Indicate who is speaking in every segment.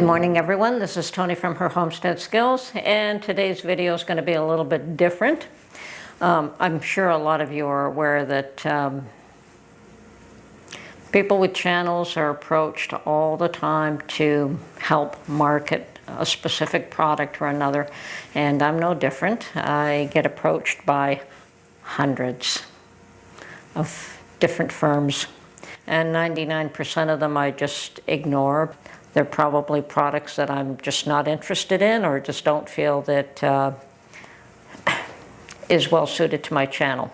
Speaker 1: morning, everyone. This is Tony from her Homestead Skills, and today's video is going to be a little bit different. I'm sure a lot of you are aware that people with channels are approached all the time to help market a specific product or another, and I'm no different. I get approached by hundreds of different firms, and 99% of them I just ignore. They're probably products that I'm just not interested in or just don't feel that is well suited to my channel.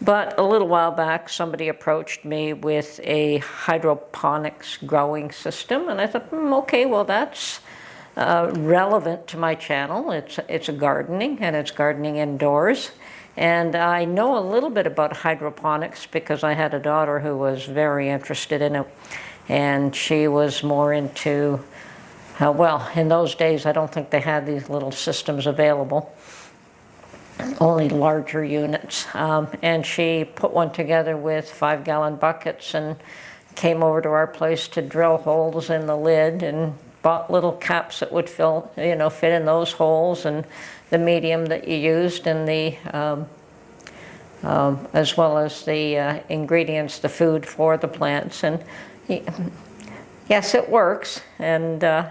Speaker 1: But a little while back, somebody approached me with a hydroponics growing system, and I thought, okay, well, that's relevant to my channel. It's a gardening, and it's gardening indoors. And I know a little bit about hydroponics because I had a daughter who was very interested in it. And she was more into, well, in those days, I don't think they had these little systems available, only larger units. And she put one together with 5-gallon buckets and came over to our place to drill holes in the lid and bought little caps that would fit in those holes, and the medium that you used, and the as well as the ingredients, the food for the plants. And yes, it works, and the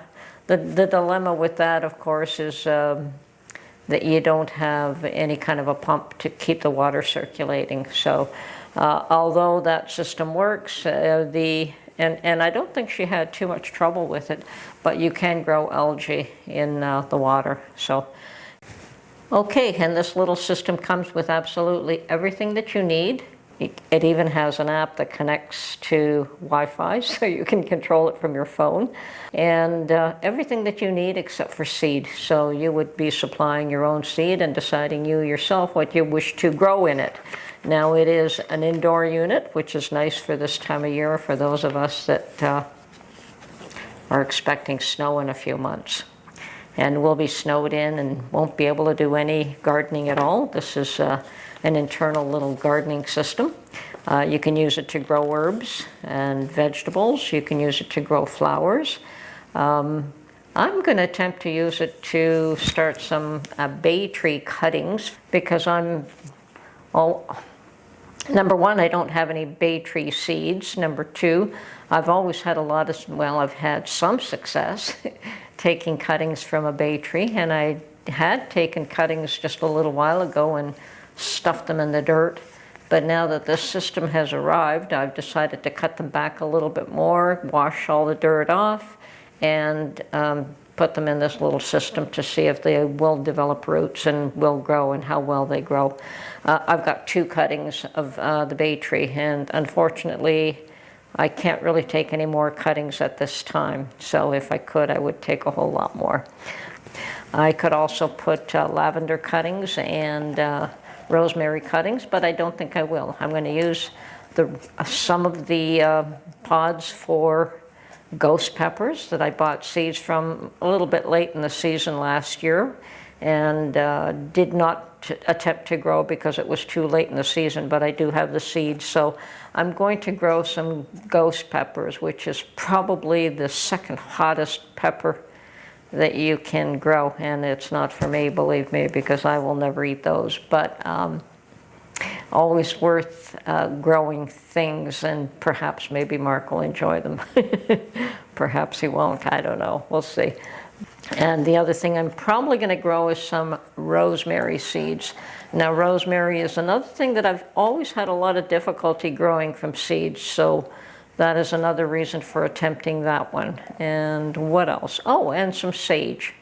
Speaker 1: dilemma with that, of course, is that you don't have any kind of a pump to keep the water circulating. So although that system works, and I don't think she had too much trouble with it, but you can grow algae in the water. So okay, and this little system comes with absolutely everything that you need. It even has an app that connects to Wi-Fi, so you can control it from your phone. And everything that you need except for seed. So you would be supplying your own seed and deciding you yourself what you wish to grow in it. Now, it is an indoor unit, which is nice for this time of year for those of us that are expecting snow in a few months. And we'll be snowed in and won't be able to do any gardening at all. This is an internal little gardening system. You can use it to grow herbs and vegetables. You can use it to grow flowers. I'm going to attempt to use it to start some bay tree cuttings because number one, I don't have any bay tree seeds. Number two, I've always had I've had some success taking cuttings from a bay tree, and I had taken cuttings just a little while ago and stuffed them in the dirt. But now that this system has arrived, I've decided to cut them back a little bit more, wash all the dirt off, and put them in this little system to see if they will develop roots and will grow and how well they grow. I've got 2 cuttings of the bay tree, and unfortunately I can't really take any more cuttings at this time. So if I could, I would take a whole lot more. I could also put lavender cuttings and rosemary cuttings, but I don't think I will. I'm going to use some of the pods for ghost peppers that I bought seeds from a little bit late in the season last year, and did not attempt to grow because it was too late in the season, but I do have the seeds. So I'm going to grow some ghost peppers, which is probably the second hottest pepper that you can grow, and it's not for me, believe me, because I will never eat those. But always worth growing things, and perhaps maybe Mark will enjoy them. Perhaps he won't, I don't know, we'll see. And the other thing I'm probably going to grow is some rosemary seeds. Now, rosemary is another thing that I've always had a lot of difficulty growing from seeds, so that is another reason for attempting that one. And what else? Oh, and some sage.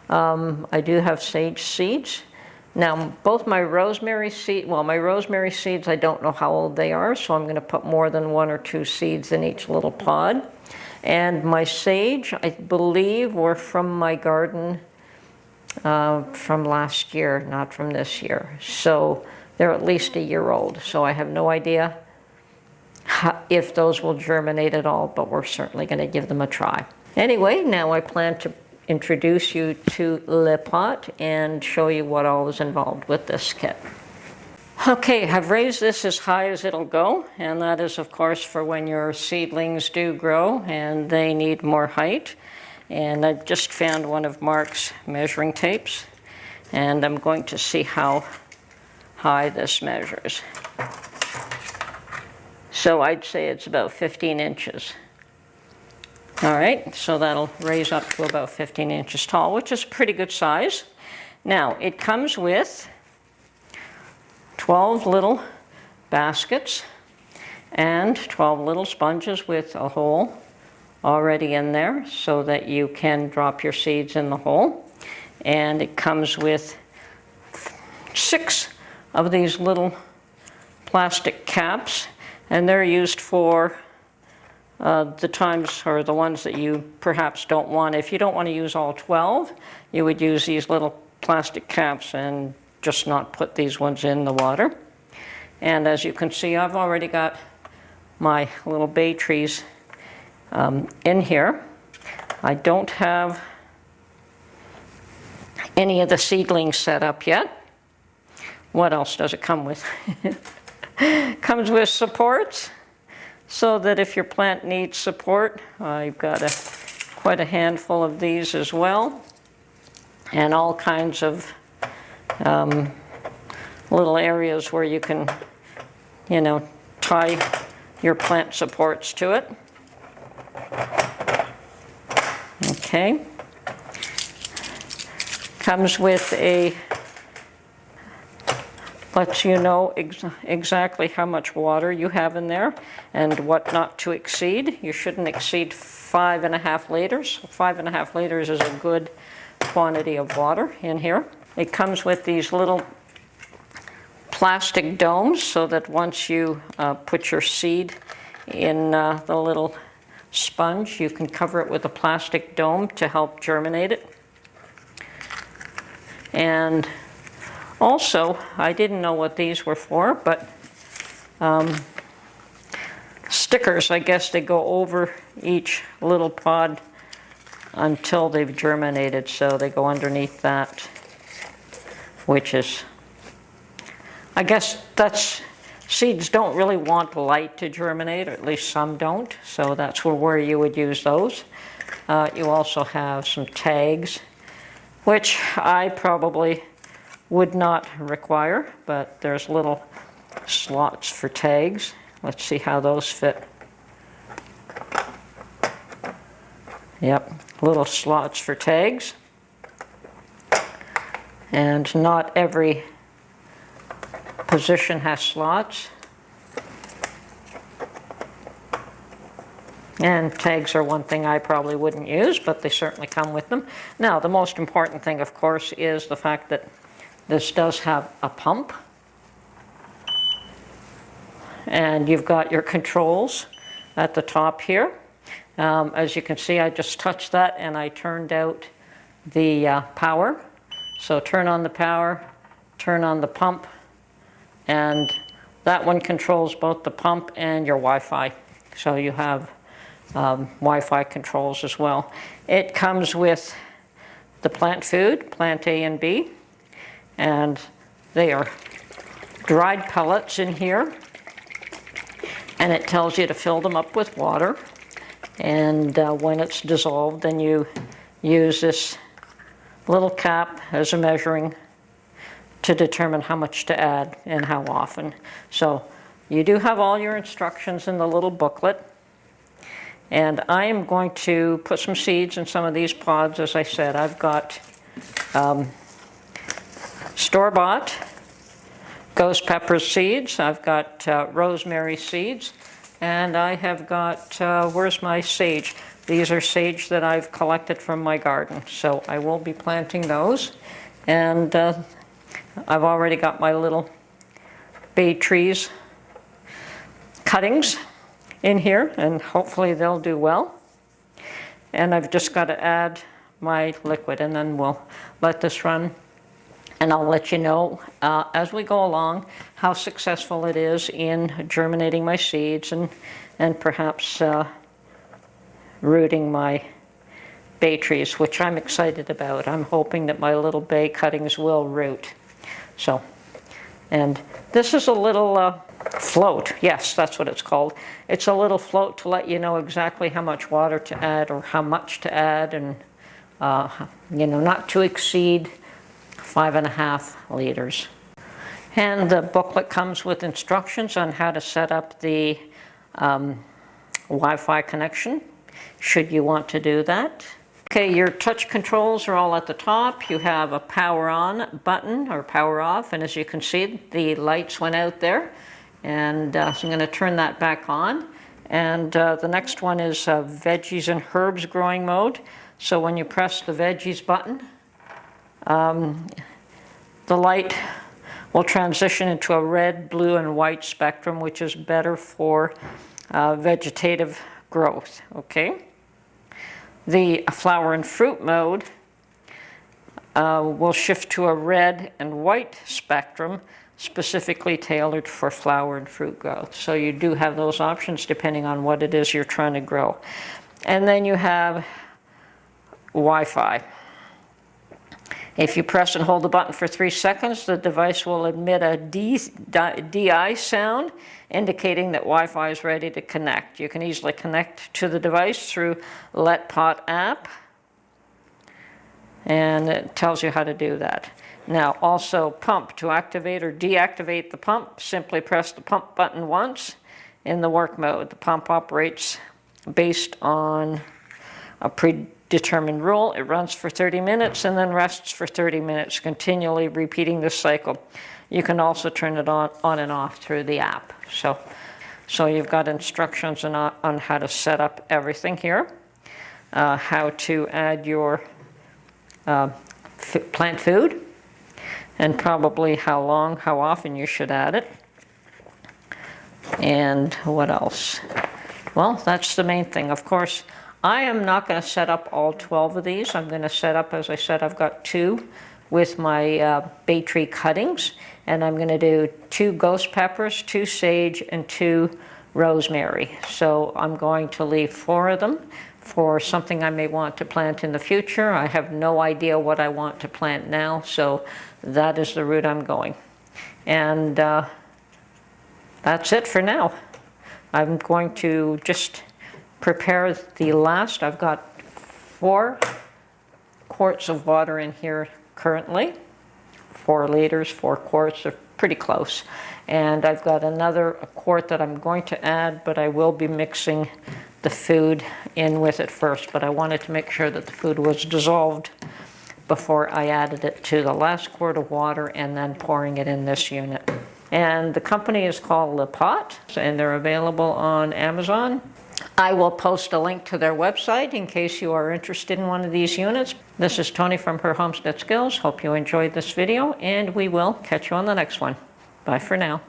Speaker 1: I do have sage seeds. Now, both my rosemary seeds, I don't know how old they are, so I'm going to put more than 1 or 2 seeds in each little pod. And my sage, I believe, were from my garden from last year, not from this year. So they're at least a year old. So I have no idea if those will germinate at all, but we're certainly going to give them a try. Anyway, now I plan to introduce you to LetPot and show you what all is involved with this kit. Okay, I've raised this as high as it'll go, and that is, of course, for when your seedlings do grow and they need more height. And I've just found one of Mark's measuring tapes, and I'm going to see how high this measures. So I'd say it's about 15 inches. All right, so that'll raise up to about 15 inches tall, which is a pretty good size. Now, it comes with 12 little baskets and 12 little sponges with a hole already in there so that you can drop your seeds in the hole. And it comes with 6 of these little plastic caps, and they're used for the times or the ones that you perhaps don't want. If you don't want to use all 12, you would use these little plastic caps and just not put these ones in the water. And as you can see, I've already got my little bay trees in here. I don't have any of the seedlings set up yet. What else does it come with? Comes with supports, so that if your plant needs support, I've got quite a handful of these as well, and all kinds of little areas where you can, tie your plant supports to it. Okay. Comes with lets you know exactly how much water you have in there and what not to exceed. You shouldn't exceed 5.5 liters. 5.5 liters is a good quantity of water in here. It comes with these little plastic domes so that once you put your seed in the little sponge, you can cover it with a plastic dome to help germinate it. And also, I didn't know what these were for, but stickers, I guess they go over each little pod until they've germinated, so they go underneath that, which is, I guess seeds don't really want light to germinate, or at least some don't, so that's where you would use those. You also have some tags, which I probably would not require, but there's little slots for tags. Let's see how those fit. Yep, little slots for tags. And not every position has slots. And tags are one thing I probably wouldn't use, but they certainly come with them. Now, the most important thing, of course, is the fact that this does have a pump, and you've got your controls at the top here. As you can see, I just touched that and I turned out the power. So turn on the power, turn on the pump, and that one controls both the pump and your Wi-Fi. So you have Wi-Fi controls as well. It comes with the plant food, plant A and B. And they are dried pellets in here, and it tells you to fill them up with water, and when it's dissolved, then you use this little cap as a measuring to determine how much to add and how often. So you do have all your instructions in the little booklet, and I am going to put some seeds in some of these pods. As I said, I've got store-bought ghost pepper seeds, I've got rosemary seeds, and I have got, where's my sage? These are sage that I've collected from my garden, so I will be planting those. And I've already got my little bay trees cuttings in here, and hopefully they'll do well. And I've just got to add my liquid, and then we'll let this run. And I'll let you know as we go along how successful it is in germinating my seeds and perhaps rooting my bay trees, which I'm excited about. I'm hoping that my little bay cuttings will root. So And this is a little float. Yes, that's what it's called. It's a little float to let you know exactly how much water to add or how much to add, and not to exceed 5.5 liters. And the booklet comes with instructions on how to set up the Wi-Fi connection, should you want to do that. Okay, your touch controls are all at the top. You have a power on button or power off, and as you can see, the lights went out there. And so I'm going to turn that back on. And the next one is veggies and herbs growing mode. So when you press the veggies button, the light will transition into a red, blue, and white spectrum, which is better for vegetative growth, okay? The flower and fruit mode will shift to a red and white spectrum, specifically tailored for flower and fruit growth. So you do have those options depending on what it is you're trying to grow. And then you have Wi-Fi. If you press and hold the button for 3 seconds, the device will emit a DI sound, indicating that Wi-Fi is ready to connect. You can easily connect to the device through LetPot app, and it tells you how to do that. Now, also pump. To activate or deactivate the pump, simply press the pump button once in the work mode. The pump operates based on a predetermined rule. It runs for 30 minutes and then rests for 30 minutes, continually repeating this cycle. You can also turn it on and off through the app. So you've got instructions on how to set up everything here, how to add your plant food, and probably how often you should add it. And what else? Well, that's the main thing. Of course, I am not going to set up all 12 of these. I'm going to set up, as I said, I've got 2 with my bay tree cuttings, and I'm going to do 2 ghost peppers, 2 sage, and 2 rosemary. So I'm going to leave 4 of them for something I may want to plant in the future. I have no idea what I want to plant now, so that is the route I'm going. And that's it for now. I'm going to just prepare the last. I've got 4 quarts of water in here currently. 4 liters, 4 quarts, they're pretty close. And I've got another quart that I'm going to add, but I will be mixing the food in with it first. But I wanted to make sure that the food was dissolved before I added it to the last quart of water and then pouring it in this unit. And the company is called LetPot, and they're available on Amazon. I will post a link to their website in case you are interested in one of these units. This is Tony from Her Homestead Skills. Hope you enjoyed this video, and we will catch you on the next one. Bye for now.